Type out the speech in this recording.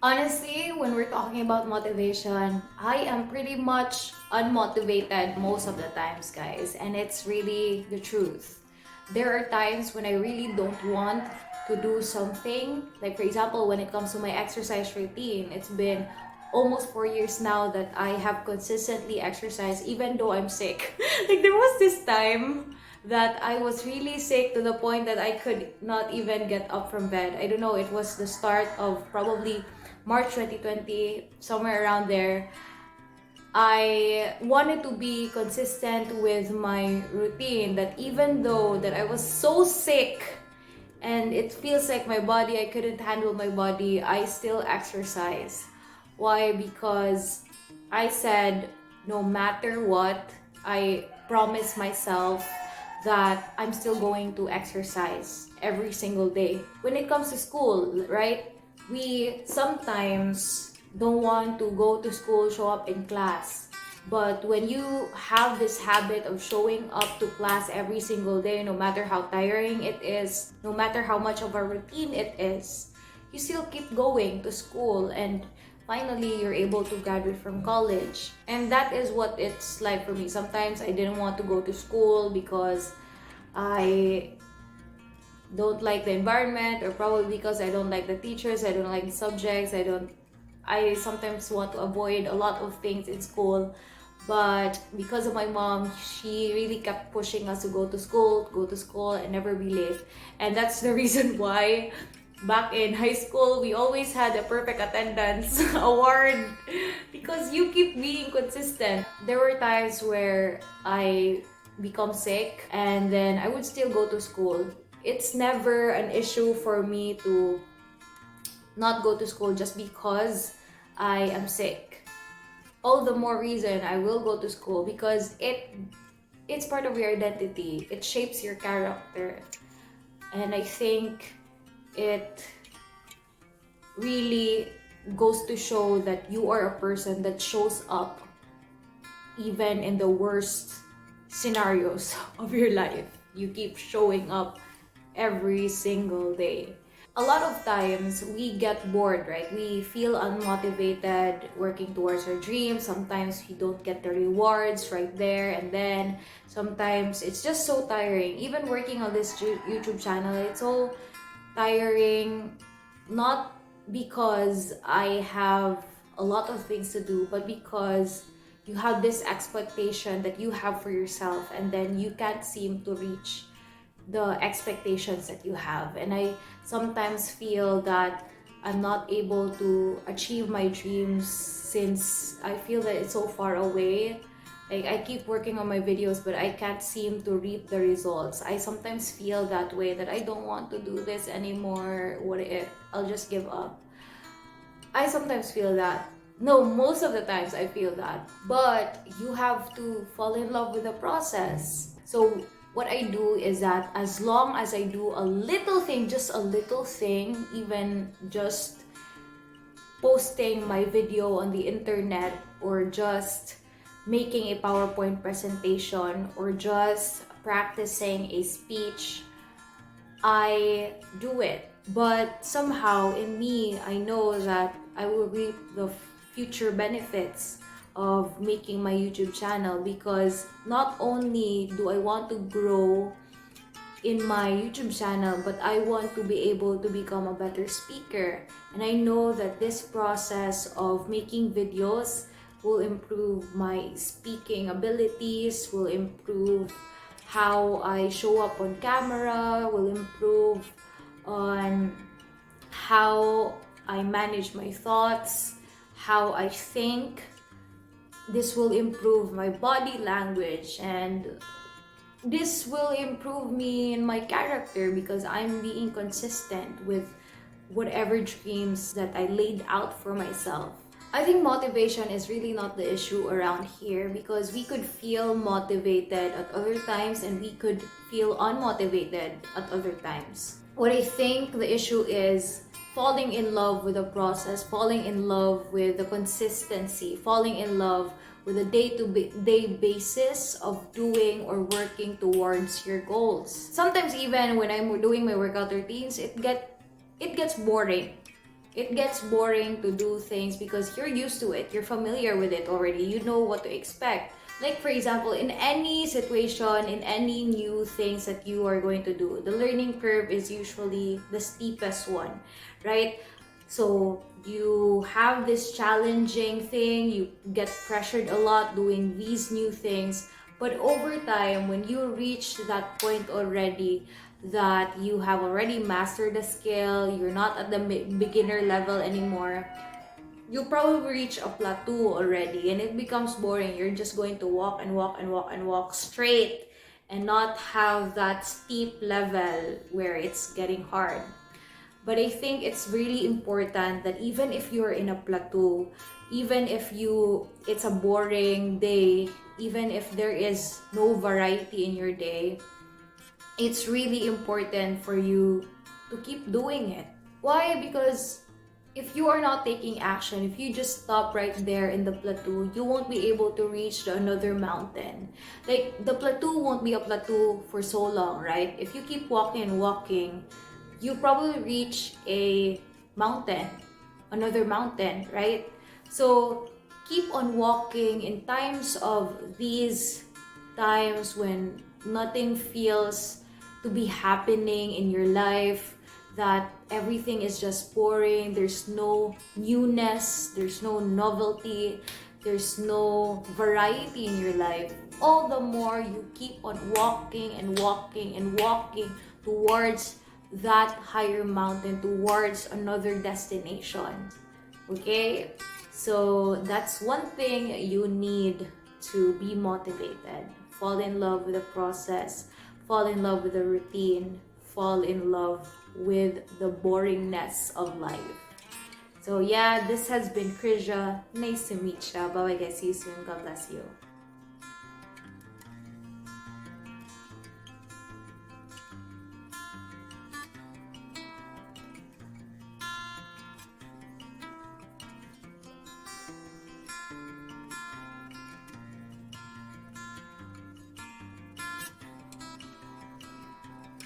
Honestly, when we're talking about motivation, I am pretty much unmotivated most of the times, guys, and it's really the truth. There are times when I really don't want to do something. Like, for example, when it comes to my exercise routine, it's been almost 4 years now that I have consistently exercised, even though I'm sick. Like, there was this time that I was really sick to the point that I could not even get up from bed. I don't know, it was the start of probably March 2020, somewhere around there. I wanted to be consistent with my routine, that even though that I was so sick and it feels like my body, I couldn't handle my body, I still exercise. Why? Because I said no matter what, I promised myself that I'm still going to exercise every single day. When it comes to school, right? We sometimes don't want to go to school, show up in class. But when you have this habit of showing up to class every single day, no matter how tiring it is, no matter how much of a routine it is, you still keep going to school, and finally you're able to graduate from college. And that is what it's like for me. Sometimes I didn't want to go to school because I don't like the environment, or probably because I don't like the teachers, I don't like the subjects, I sometimes want to avoid a lot of things in school. But because of my mom, she really kept pushing us to go to school, and never be late. And that's the reason why back in high school, we always had a perfect attendance award, because you keep being consistent. There were times where I become sick and then I would still go to school. It's never an issue for me to not go to school just because I am sick. All the more reason I will go to school, because it's part of your identity. It shapes your character. And I think it really goes to show that you are a person that shows up even in the worst scenarios of your life. You keep showing up every single day. A lot of times we get bored, right? We feel unmotivated working towards our dreams. Sometimes we don't get the rewards right there and then. Sometimes it's just so tiring. Even working on this YouTube channel, it's so tiring, not because I have a lot of things to do, but because you have this expectation that you have for yourself, and then you can't seem to reach the expectations that you have. And I sometimes feel that I'm not able to achieve my dreams since I feel that it's so far away. Like, I keep working on my videos, but I can't seem to reap the results. I sometimes feel that way, that I don't want to do this anymore. What if I'll just give up? I sometimes feel that. No, most of the times I feel that. But you have to fall in love with the process. So what I do is that as long as I do a little thing, just a little thing, even just posting my video on the internet, or just making a PowerPoint presentation, or just practicing a speech, I do it. But somehow in me, I know that I will reap the future benefits of making my YouTube channel, because not only do I want to grow in my YouTube channel, but I want to be able to become a better speaker. And I know that this process of making videos will improve my speaking abilities, will improve how I show up on camera, will improve on how I manage my thoughts, how I think. This will improve my body language, and this will improve me in my character, because I'm being consistent with whatever dreams that I laid out for myself. I think motivation is really not the issue around here, because we could feel motivated at other times and we could feel unmotivated at other times. What I think the issue is falling in love with the process, falling in love with the consistency, falling in love with the day-to-day basis of doing or working towards your goals. Sometimes even when I'm doing my workout routines, it gets boring. It gets boring to do things because you're used to it. You're familiar with it already. You know what to expect. Like for example, in any situation, in any new things that you are going to do, the learning curve is usually the steepest one, right? So you have this challenging thing, you get pressured a lot doing these new things, but over time, when you reach that point already, that you have already mastered the skill, you're not at the beginner level anymore, you probably reach a plateau already and it becomes boring. You're just going to walk and walk and walk and walk straight and not have that steep level where it's getting hard. But I think it's really important that even if you're in a plateau, even if it's a boring day, even if there is no variety in your day, it's really important for you to keep doing it. Why? Because if you are not taking action, if you just stop right there in the plateau, you won't be able to reach another mountain. Like, the plateau won't be a plateau for so long, right? If you keep walking and walking, you probably reach a mountain, another mountain, right? So keep on walking in times of these times when nothing feels to be happening in your life, that everything is just boring, there's no newness, there's no novelty, there's no variety in your life. All the more you keep on walking and walking and walking towards that higher mountain, towards another destination. Okay? So that's one thing you need to be motivated. Fall in love with the process, fall in love with the routine, fall in love with the boringness of life. So yeah, this has been Krizia. Nice to meet you. Bye bye guys. See you soon. God bless you.